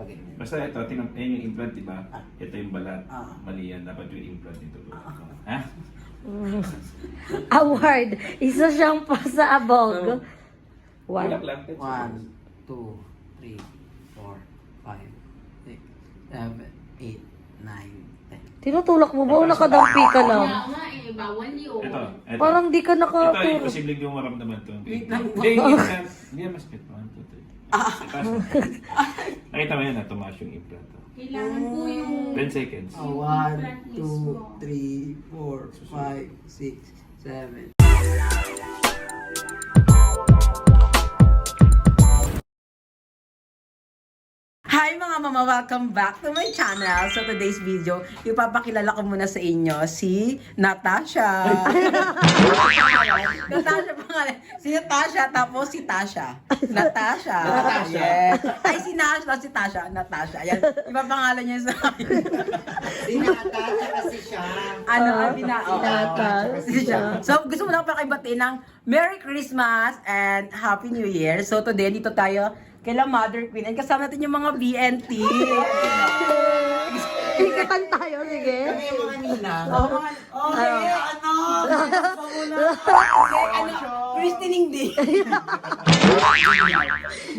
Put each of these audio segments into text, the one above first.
ganyan. Basta ito, yung implant, di ba? Ito yung balat. Ah. Mali yan. Dapat yung implant dito. Ha? Award. Isa siyang pasabog. Wala One. lang. 1, 2, 3, 4, 5, 6, 7, 8, 9, 10. Tinutulak mo ba o nakadampi ka lang? Kaya nga eh, bawal yun. Ito. Parang di ka Ito, nakatulak. imposible yung maramdaman ito. Wait lang. Hindi, yung implant. Hindi na mas 1, 2, 3. Nakita mo yan na tumaas yung implant. Kailangan po yung 10 seconds. 1, 2, 3, 4, 5, 6, 7. Hi mga mama! Welcome back to my channel. So today's video, ipapakilala ko muna sa inyo si Natasha. Natasha pangalan. Si Natasha tapos si Tasha. Natasha. Yes. Ay si Natasha, si Tasha. Natasha. Ayan. Iba pangalan niya sa akin. Si Natasha kasi siya. Ano? Natasha. Siya. So gusto mo lang pakibatiin ng Merry Christmas and Happy New Year. So today, dito tayo kila Mother Queen and kasama natin yung mga BNT. Ikatan tayo, sige. Kami yung mga ninang. Okay, ano? Christine Hindi.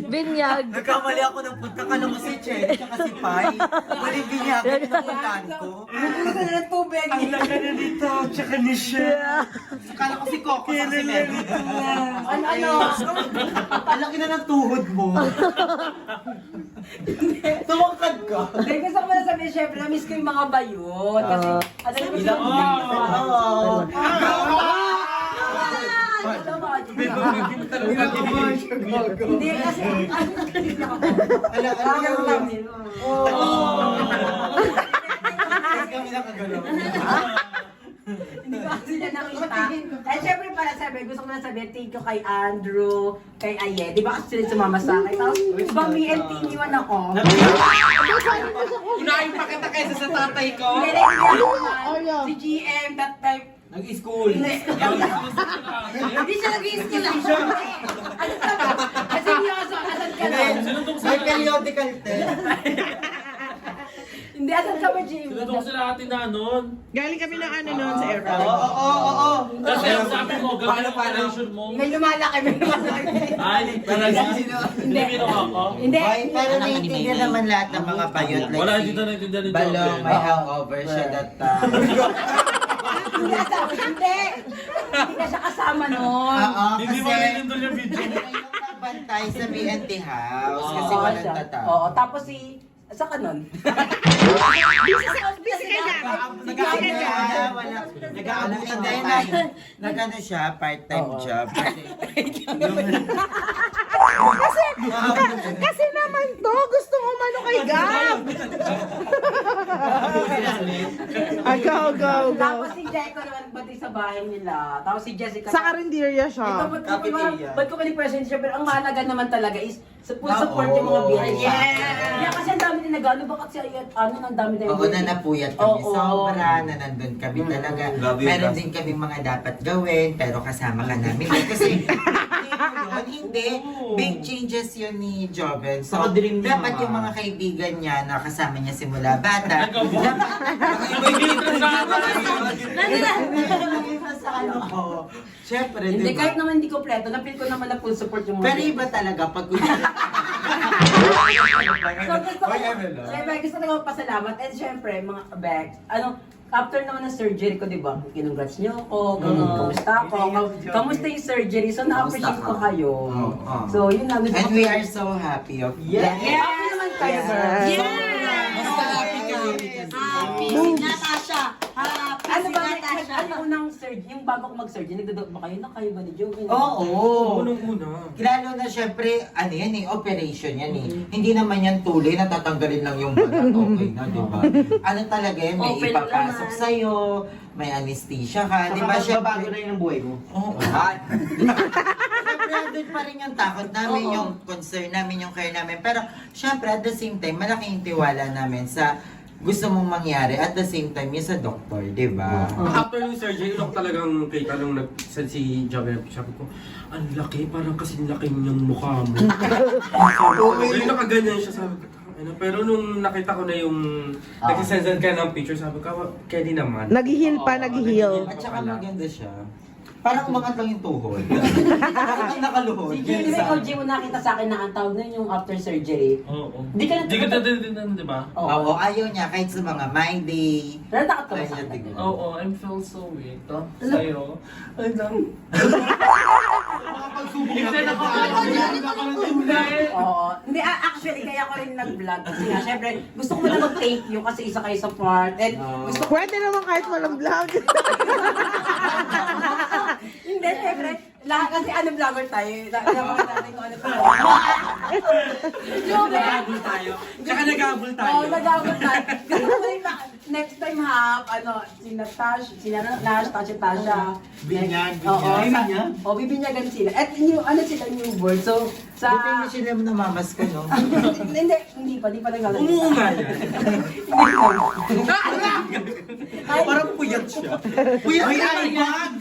Binyag. Nagkamali ako ng punta ka lang si Chen, tsaka si Pai. Walang binyagan yung napuntahan ko. Gusto na ng tubig. Ang laki na dito, tsaka ni Shen. Akala ko si Coco sa si Mary. Ano? Ang laki na ng tuhod mo. Tumangkad ka. Hindi, gusto ko na sabihin, syempre, na-miss ko yung mga bayot. Kasi, ano yung Ilang Hindi, kasi, kami nakagalaw. hindi ko kasi niya nakita. Eh, syempre pala, sabi, gusto ko na sabihin, thank you kay Andrew, kay Aye. Di ba kasi sila sumama sa akin? Tapos, ibang BNT iniwan ako. Unahin pa kita kaysa sa tatay ko. Hindi, like, si GM, that type. Nag-school. Hindi siya nag-i-school lang. Ano ka ba? Kasi seryoso, asan ka na? May periodical test. Hindi, asan ka ba, GM? Sinutong sila atin na nun. Galing kami ng ano noon sa airport. Oo. Kasi ang sabi mo, gagawin ang operation mo. May lumalaki, may lumalaki. Ay, talaga. Hindi kinuha ko. Hindi. Ay, pero naiintindihan naman lahat ng mga bayot. Like Wala, si hindi na naintindihan ni Balong, Joker. may hangover siya that time. Hindi. Hindi na siya kasama nun. Oo, Hindi kasi mo nilindol yung video. yung nagbantay sa BNT house kasi Oo, walang siya. tatao. Oo, tapos si... Sa kanon? Busy ka dyan. Nag-aabutan din nag-ano siya, part-time job. Kasi naman to, gusto mo mano kay Gab. Go. Tapos si Jeko naman pati sa bahay nila. Tapos si Jessica. Sa karinderya Ito, siya. ba't ko pinag-present siya? Pero ang mahalaga naman talaga is full support yung mga BNT. Yeah, kasi ang dami din nag-ano. Bakit siya, ang dami din. Oo, na napuyat kami Oo. sobra, na nandun kami talaga. Meron din kami mga dapat gawin, pero kasama ka namin. Kasi, hindi. Big changes yun ni Joven. So, dapat yung mga kaibigan niya na kasama niya simula bata. Siyempre, Hindi, diba? kahit naman hindi kompleto, napil ko naman na full support yung mga Pero iba talaga pag So, gusto ko, syempre, gusto ko magpasalamat. And syempre, mga bags, after naman ng surgery ko, di ba? Kinongrats niyo ako, kamusta ako, kamusta yung surgery? So, na-appreciate ko kayo. So, yun na. gusto And ko- we are so happy of you. Happy naman kayo, sir. Basta happy kami. Happy si Natasha. Happy Ano si ba, Natasha. ano unang surgery, yung bago ko mag-surgery, nagdodok ba kayo? Kayo ba ni Joe? Oo. Lalo na syempre, ano yan eh, operation yan eh. Hindi naman yan tuloy, natatanggalin lang yung balat, okay na, di ba? Ano talaga yan, may Open ipapasok naman. sa'yo, may anesthesia ka, di ba? Syempre, na yung buhay mo. Oo. Syempre, andun pa rin yung takot namin, yung concern namin, yung care namin. Pero, syempre, at the same time, malaking tiwala namin sa gusto mong mangyari. At the same time, yung sa doktor, di ba? After yung surgery, ako talagang kita nung nag-send si Javier. Sabi ko, ang laki, parang kasing laki niyang mukha mo. Sabi ko, nakaganyan siya. Sabi ko, pero nung nakita ko na yung nagsisend ka ng picture, sabi ko, kaya di naman. Nag-heal pa, nag-heal. At saka maganda siya. Parang umangat lang yung tuhod. Parang nakaluhod. Si Jimmy, ikaw, Jimmy, nakita sa akin na ang tawag na yung after surgery. Oo. Di ka na- di ba? Oo, ayaw niya kahit sa mga my day. Pero takot ka ba Ayaw sa niya akin? tignan. Oo, I feel so weak. Sa'yo. Ay, lang. Oo. Hindi, actually, kaya ko rin nag-vlog. Kasi nga, syempre, gusto ko na mag-thank you kasi isa kayo sa part. And gusto ko, Pwede naman kahit walang vlog. hindi, syempre, lahat kasi ano vlogger tayo. Alam natin kung ano tayo. Nagabol tayo. Tsaka nagabol tayo. Oo, nag-abot tayo. Gusto ko rin na, next time ha, si Natasha, Tasha. Binyag, Oo, binyag. Oo, bibinyagan sila. At sila new word. So, Buti sa... hindi sila namamas ko, no? Hindi pa naglalagay. Umuunga yan. Parang puyat siya. Puyat may eye-bag!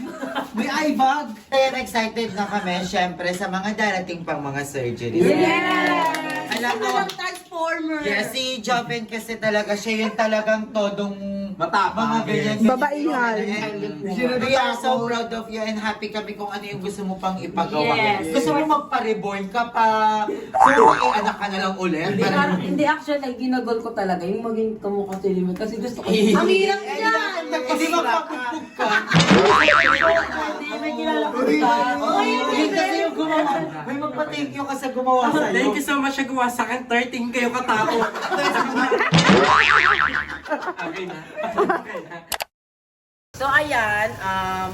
May eye-bag! Kaya excited na kami, syempre, sa mga darating pang mga surgery. Yes! Alam mo, Transformer. yes, si Joven kasi talaga, siya yung talagang todong Matapang. mga ganyan. Babaihan. We are so proud of you and happy kami kung ano yung gusto mo pang ipagawa. Yes. Gusto mo magpa-reborn ka pa. So, anak ka na lang ulit. Hindi actually, ginagol ko talaga yung maging kamukha si Limit kasi gusto ko. Ang hirap yan. Hindi magpapupug ka. May kilala ko ka. Hindi kasi yung gumawa. May magpa-thank you ka sa gumawa sa'yo. Thank you so much sa gawa sa akin. 13 kayo katao. Okay na. So ayan,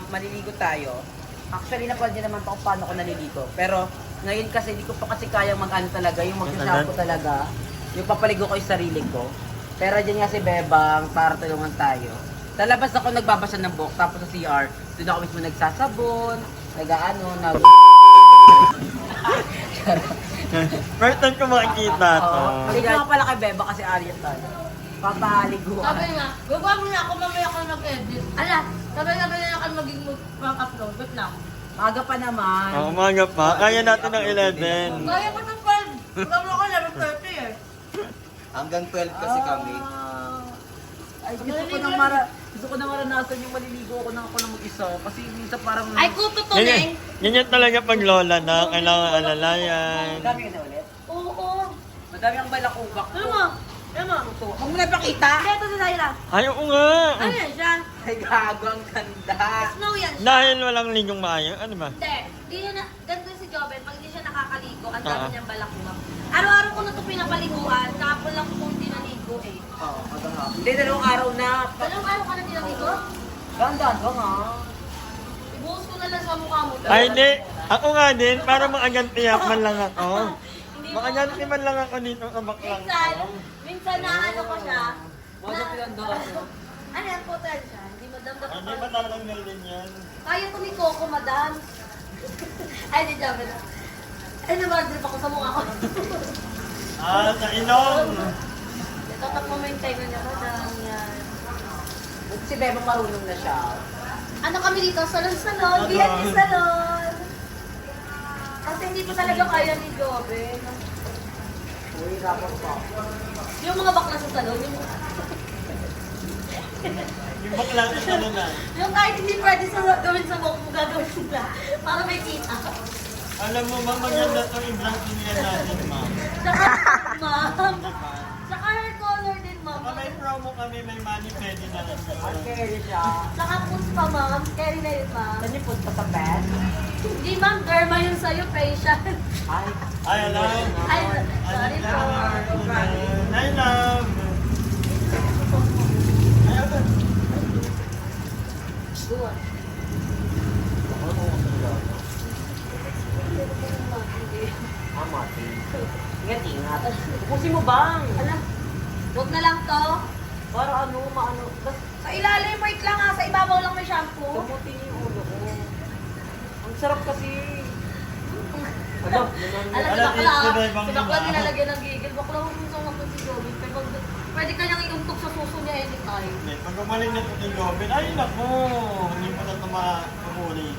maliligo tayo. Actually, napanood niyo naman pa kung paano ko naliligo. Pero ngayon kasi hindi ko pa kasi kayang mag-ano talaga, yung mag-shampoo talaga. Yung papaligo ko yung sarili ko. Pero dyan nga si Bebang, para tulungan tayo. Sa labas ako nagbabasa ng book, tapos sa CR, doon ako mismo nagsasabon, nag-ano, First time ko makikita to. Hindi nga pala kay Beba kasi Ariel tayo. Papaligo. Sabi nga, gagawa mo na ako, mamaya ako mag-edit. Ala, sabi na ako maging mag-upload. Wait lang. Maaga pa naman. Umaga pa. Kaya natin ng 11. Kaya ko ng 12. Gagawa ko 11:30 eh. Hanggang 12 kasi kami. Ay, gusto ko na maranasan yung maliligo ako na mag-isa. Kasi minsan parang... Ay, kuto to, Neng. Ganyan talaga pag lola na. Kailangan alalayan. Madami ka na ulit? Oo. Madami ang balakubak Ano mo? Ano mo? Huwag mo na ipakita! Ito si Zaira. Ayaw ko nga. Ano yan siya? Ay, gago, ang ganda! Snow yan siya. Dahil walang ligong maayo. Ano ba? Hindi. Di na, ganito si Joven, pag hindi siya nakakaligo, ang Oo. dami niyang balakubak. Araw-araw ko na ito pinapaliguan, kahapon lang kung hindi naligo eh. Oo, hindi, dalawang araw na. Dalawang araw ka na hindi naligo? Ganda, ka nga. Ibuhos ko na lang sa mukha mo. Ay, hindi. Ako nga din. Para makagantiyak man lang ako. Hindi mo. Makaganti man lang ako dito sa baklang. Minsan na ano ko siya. Mga pinandoan mo. Ano yan, putal siya. Hindi madamdam Hindi ko. ba tatanggal din yan? Kaya ko ni Coco, madam. Ay, di Joven. Ay, namadrip ako sa mukha ko. Ah, sa ilong. Tatak mo yung tenga niya, madam. Yan. Si Beba marunong na siya. Ano kami dito? Salon-salon. B&B salon. Kasi hindi ko talaga kaya ni Joven. Uy, dapat pa. Yung mga bakla sa salon, Yung baklang sa ano na. yung kahit hindi pwede sa gawin sa buhok mo, gagawin nila. Para may kita. Alam mo, ma'am, maganda itong i-blank niya natin, ma'am. Tsaka, ma'am. Tsaka hair color din, ma'am. Baka may promo kami, may money pwede na rin Ang yun. carry siya. Tsaka puts pa, ma'am. Carry na yun, ma'am. Saan yung punta sa bed? Hindi, ma'am. Derma yun sa'yo, facial. Ay, Ay, alam. Ay, sorry po. I love. Buwan. amati. Ingat-ingat. Pusin mo bang? Ala, huwag na lang to. Para ano, maano. Basta Sa ilalim, wait lang ha. Sa ibabaw lang may shampoo. gamutin niyo yung ulo ko. Ang sarap kasi. Ano? Alam Alam, si bakla, ito na ibang si bakla iba. nilalagyan ng gigil. Bakla huwag mong sumapon si Joey. Pwede ka niyang iuntok sa suso niya anytime. Pag gumaling na ito yung Robin, ay naku, hindi mo na ito makukulit.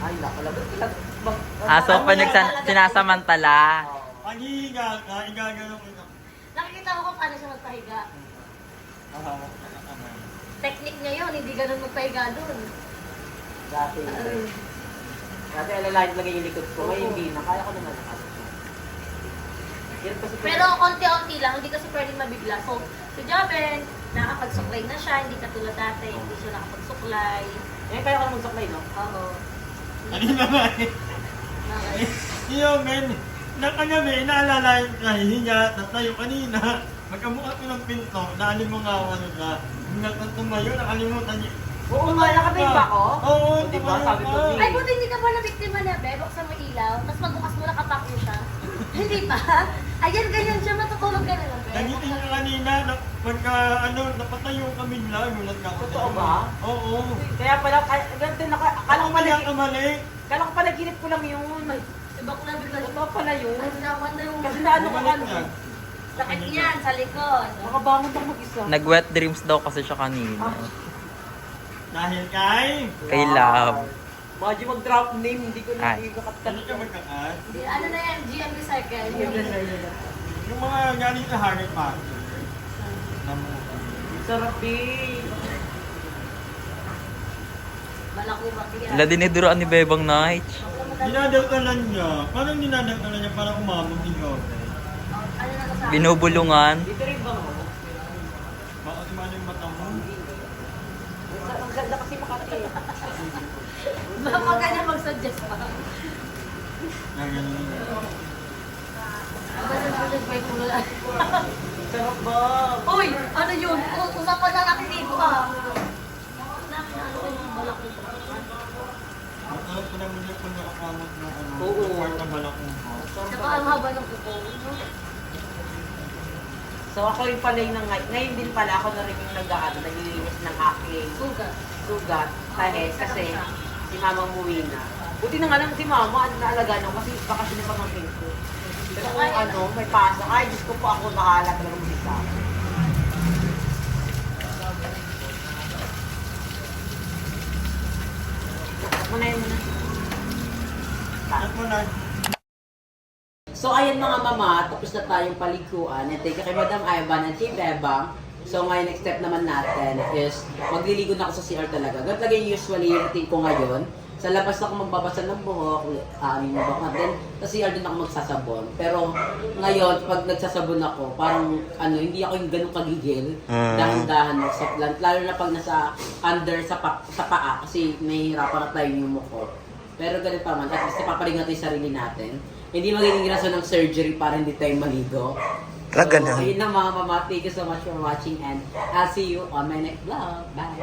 Ay, nakalabas. So, pag sinasamantala. Pag hihiga ka, igagano ko ito. Nakikita nakita ko kung paano siya magpahiga. Mahawak ka na kamay. Technique niya yun, hindi ganun magpahiga dun. Dati, dati alalahin lagay yung likod ko. Ngayon hindi na. Kaya ko naman nakasok. Yan kasi Pero konti-unti lang, hindi kasi pwedeng mabigla. So, si Joven, nakakapagsuklay na siya, hindi katulad dati, hindi siya nakapagsuklay. Eh, kaya ko naman saklay, no? Oo. Kanina nga eh. Bakit? Iyo, men. Nakagabi, naalala yung kahihiga, tatayo kanina. Magkabukas ko ng pinto, naalimangawan ka. Tumayo, nakalimutan niya. Oo nga, nakabay ba ako? Oo, Di ba? tumayo Sabi ko, ka. di. Ay, buti hindi ka pa na-biktima na, be. Buksan mo ilaw, tapos magbukas mo nakapak mo siya. Hindi pa? Ayan, ganyan siya, matutulog ka na lang, be. Nagiting ka kanina, pagka napatayo kami lang, gulat ka. Totoo ba? Oo. Kaya pala, ganito na, akala ko pala, kamali. akala ko pala ginip ko lang yun. Iba ko na bigla. Totoo pala yun. Ay, naman na yung... Kasi naano ka ano. Sakit niyan, sa likod. Makabangon ako mag-isa. Nag-wet dreams daw kasi siya kanina. Dahil kay... Kay Love. Medyo mag-drop name, hindi ko na Ay. Ano ka magkakas? Ano na yan, GM Recycle. Yung mga galing sa Harry Potter. Sarap eh. Malaki ba yan? Wala diniduroan ni Bebang Night. Dinadagdalan niya. Parang dinadagdalan niya para umabot ni Joven. Ano na kasama? Binubulungan. Dito rin ba mo? Bakit man yung mata mo? Ang ganda kasi Makati. Huwag ka na mag-suggest pa. Gaganon. Mag-suggest pa yung ulo lang. Sarap ba? Uy! Ano yun? Usapan na natin dito ah. Namin ano yung balak nito. Masarap ko naman yung kung nakakamot ng ano. Oo. Part na balak mo. Saka ang haba ng kuko. So ako rin pala yung ngayon din pala ako na rin yung naglilinis ng aking Sugat. sugat, tahe, kasi si Mama umuwi na. Buti na nga lang si Mama, naalaga nung kasi bakasyon na pamangkin ko. Pero kung ano, may pasok, ay Diyos ko po ako bahala talaga mag-isa. Muna yun muna. At mo na. So ayan mga mama, tapos na tayong paliguan. And thank you kay Madam Ivan at kay Bebang. So ngayon, next step naman natin is magliligo na ako sa CR talaga. Ganun talaga yung usually yung routine ko ngayon. Sa labas ako magbabasa ng buhok, yung buhok din. Sa CR din ako magsasabon. Pero ngayon, pag nagsasabon ako, parang ano, hindi ako yung ganun kagigil. Dahan-dahan magsaplant. Lalo na pag nasa under sa paa kasi nahihirapan na tayo yung mukha. Pero ganun pa man, at least napapaling natin yung sarili natin. Hindi magiging rason ng surgery para hindi tayo maligo. So, ayun na mga mama. Thank you so much for watching and I'll see you on my next vlog. Bye!